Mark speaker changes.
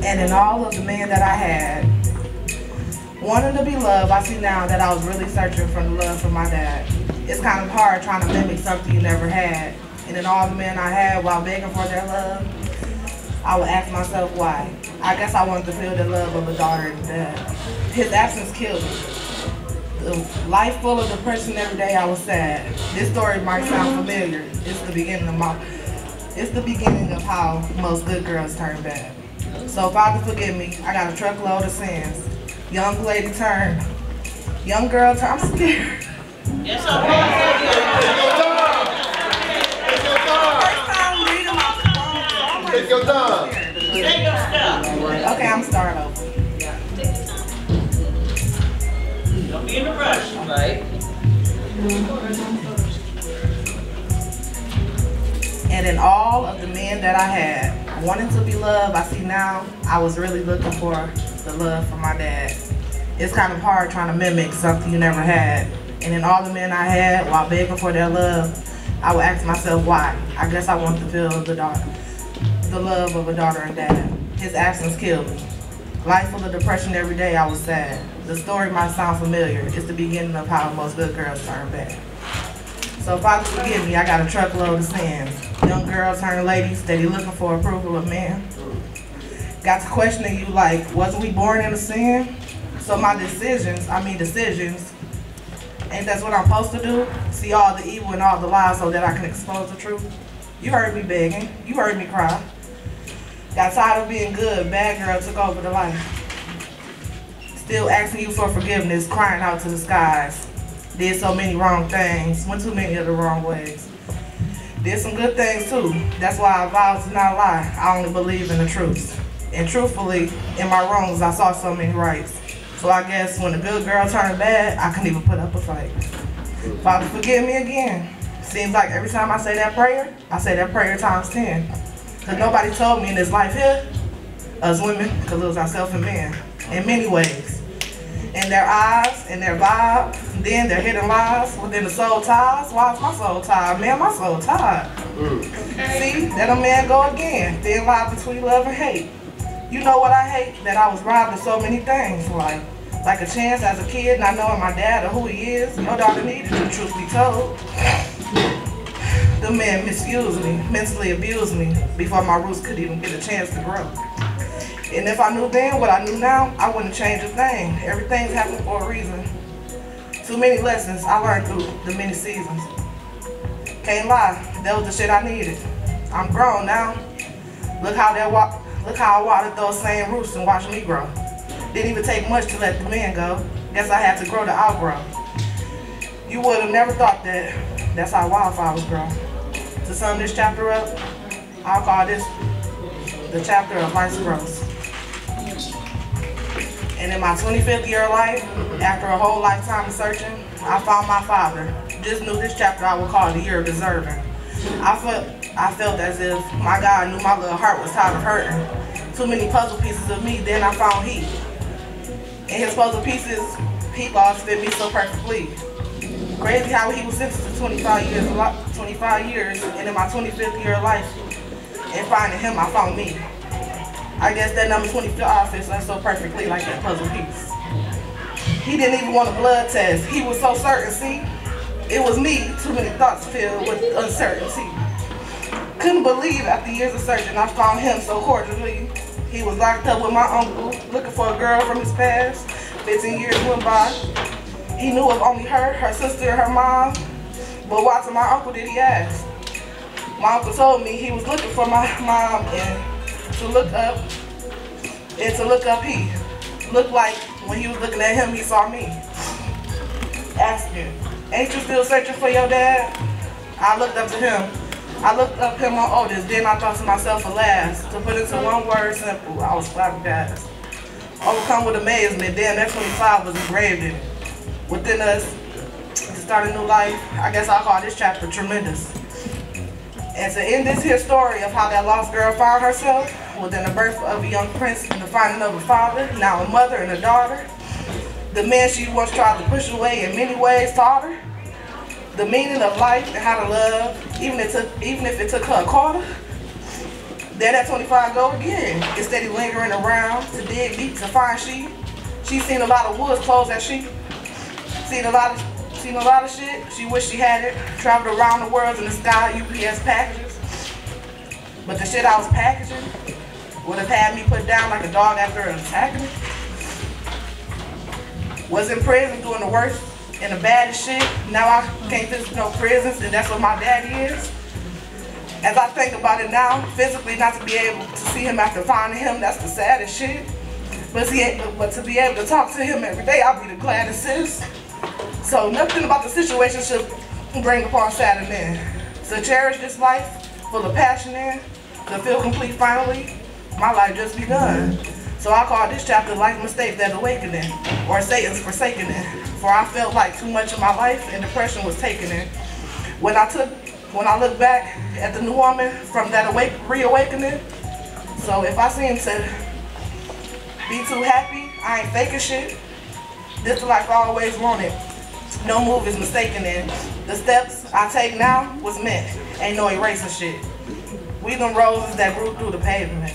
Speaker 1: And in all of the men that I had, wanting to be loved, I see now that I was really searching for the love from my dad. It's kind of hard trying to mimic something you never had. And in all the men I had, while begging for their love, I would ask myself why. I guess I wanted to feel the love of a daughter and dad. His absence killed me. The life full of depression every day, I was sad. This story might sound familiar. It's the beginning of how most good girls turn bad. So Father, forgive me. I got a truckload of sins. Young lady turn. Young girl turn. I'm scared.
Speaker 2: Yes,
Speaker 3: Take your time.
Speaker 2: Take your stuff.
Speaker 1: Okay, I'm starting over.
Speaker 2: Don't be in a rush. Right.
Speaker 1: And in all of the men that I had, wanting to be loved, I see now I was really looking for the love from my dad. It's kind of hard trying to mimic something you never had. And in all the men I had, while begging for their love, I would ask myself why. I guess I wanted to feel the love of a daughter and dad. His absence killed me. Life full of depression every day, I was sad. The story might sound familiar. It's the beginning of how most good girls turn bad. So Father, forgive me, I got a truckload of sins. Young girls turn ladies, steady looking for approval of men. Got to questioning you like, wasn't we born in a sin? So my decisions, ain't that's what I'm supposed to do? See all the evil and all the lies so that I can expose the truth? You heard me begging, you heard me cry. Got tired of being good, bad girl took over the life. Still asking you for forgiveness, crying out to the skies. Did so many wrong things, went too many of the wrong ways. Did some good things too. That's why I vowed to not lie. I only believe in the truth. And truthfully, in my wrongs, I saw so many rights. So I guess when a good girl turned bad, I couldn't even put up a fight. Father, forgive me again. Seems like every time I say that prayer times 10. Because nobody told me in this life here, us women could lose ourselves in men in many ways. In their eyes, in their vibe, then their hidden lies within the soul ties. Why is my soul tied? Man, my soul tied. See, that a man go again. Thin line between love and hate. You know what I hate? That I was robbed of so many things. Like a chance as a kid, not knowing my dad or who he is. Your daughter needed you, truth be told. The man misused me, mentally abused me, before my roots could even get a chance to grow. And if I knew then what I knew now, I wouldn't change a thing. Everything's happening for a reason. Too many lessons I learned through the many seasons. Can't lie, that was the shit I needed. I'm grown now. Look how I watered those same roots and watched me grow. Didn't even take much to let the men go. Guess I had to grow to outgrow. You would have never thought that. That's how wildflowers grow. To sum this chapter up, I'll call this the chapter of life's growth. And in my 25th year of life, after a whole lifetime of searching, I found my father. Just knew this chapter I would call the year of deserving. I felt as if my God knew my little heart was tired of hurting. Too many puzzle pieces of me, then I found he. And his puzzle pieces, he lost fit me so perfectly. Crazy how he was sentenced to 25 years, and in my 25th year of life, and finding him, I found me. I guess that number 25 fits us so perfectly like that puzzle piece. He didn't even want a blood test. He was so certain, see? It was me, too many thoughts filled with uncertainty. Couldn't believe after years of searching, I found him so cordially. He was locked up with my uncle, looking for a girl from his past. 15 years went by. He knew of only her sister, and her mom. But why to my uncle did he ask? My uncle told me he was looking for my mom and to look up he. Looked like when he was looking at him, he saw me. Asking, ain't you still searching for your dad? I looked up to him. I looked up him on oldest, then I thought to myself, alas, to put into one word simple, I was flabbergasted. Overcome with amazement, then that 25 was engraved in it. Within us, to start a new life, I guess I'll call this chapter tremendous. And to end this here story of how that lost girl found herself, within the birth of a young prince and the finding of a father, now a mother and a daughter, the man she once tried to push away in many ways taught her the meaning of life and how to love, even if it took her a quarter. There that 25 go again. Instead of lingering around to dig deep to find sheep. She's seen a lot of woods close that sheep. Seen a lot of shit. She wished she had it. Traveled around the world in the sky, UPS packages. But the shit I was packaging would have had me put down like a dog after an attack me. Was in prison doing the worst and the baddest shit. Now I can't visit no prisons, and that's what my daddy is. As I think about it now, physically not to be able to see him after finding him, that's the saddest shit. But to be able to talk to him every day, I'll be the gladdest sis. So nothing about the situation should bring upon sadder men. To cherish this life, full of passion in, to feel complete finally, my life just begun. So I call this chapter Life Mistake That Awakening, or Satan's Forsakening. For I felt like too much of my life and depression was taking it. When I look back at the new woman from that reawakening, so if I seem to be too happy, I ain't faking shit. This is like I always wanted. No move is mistaken in. The steps I take now was meant. Ain't no erasing shit. We them roses that grew through the pavement.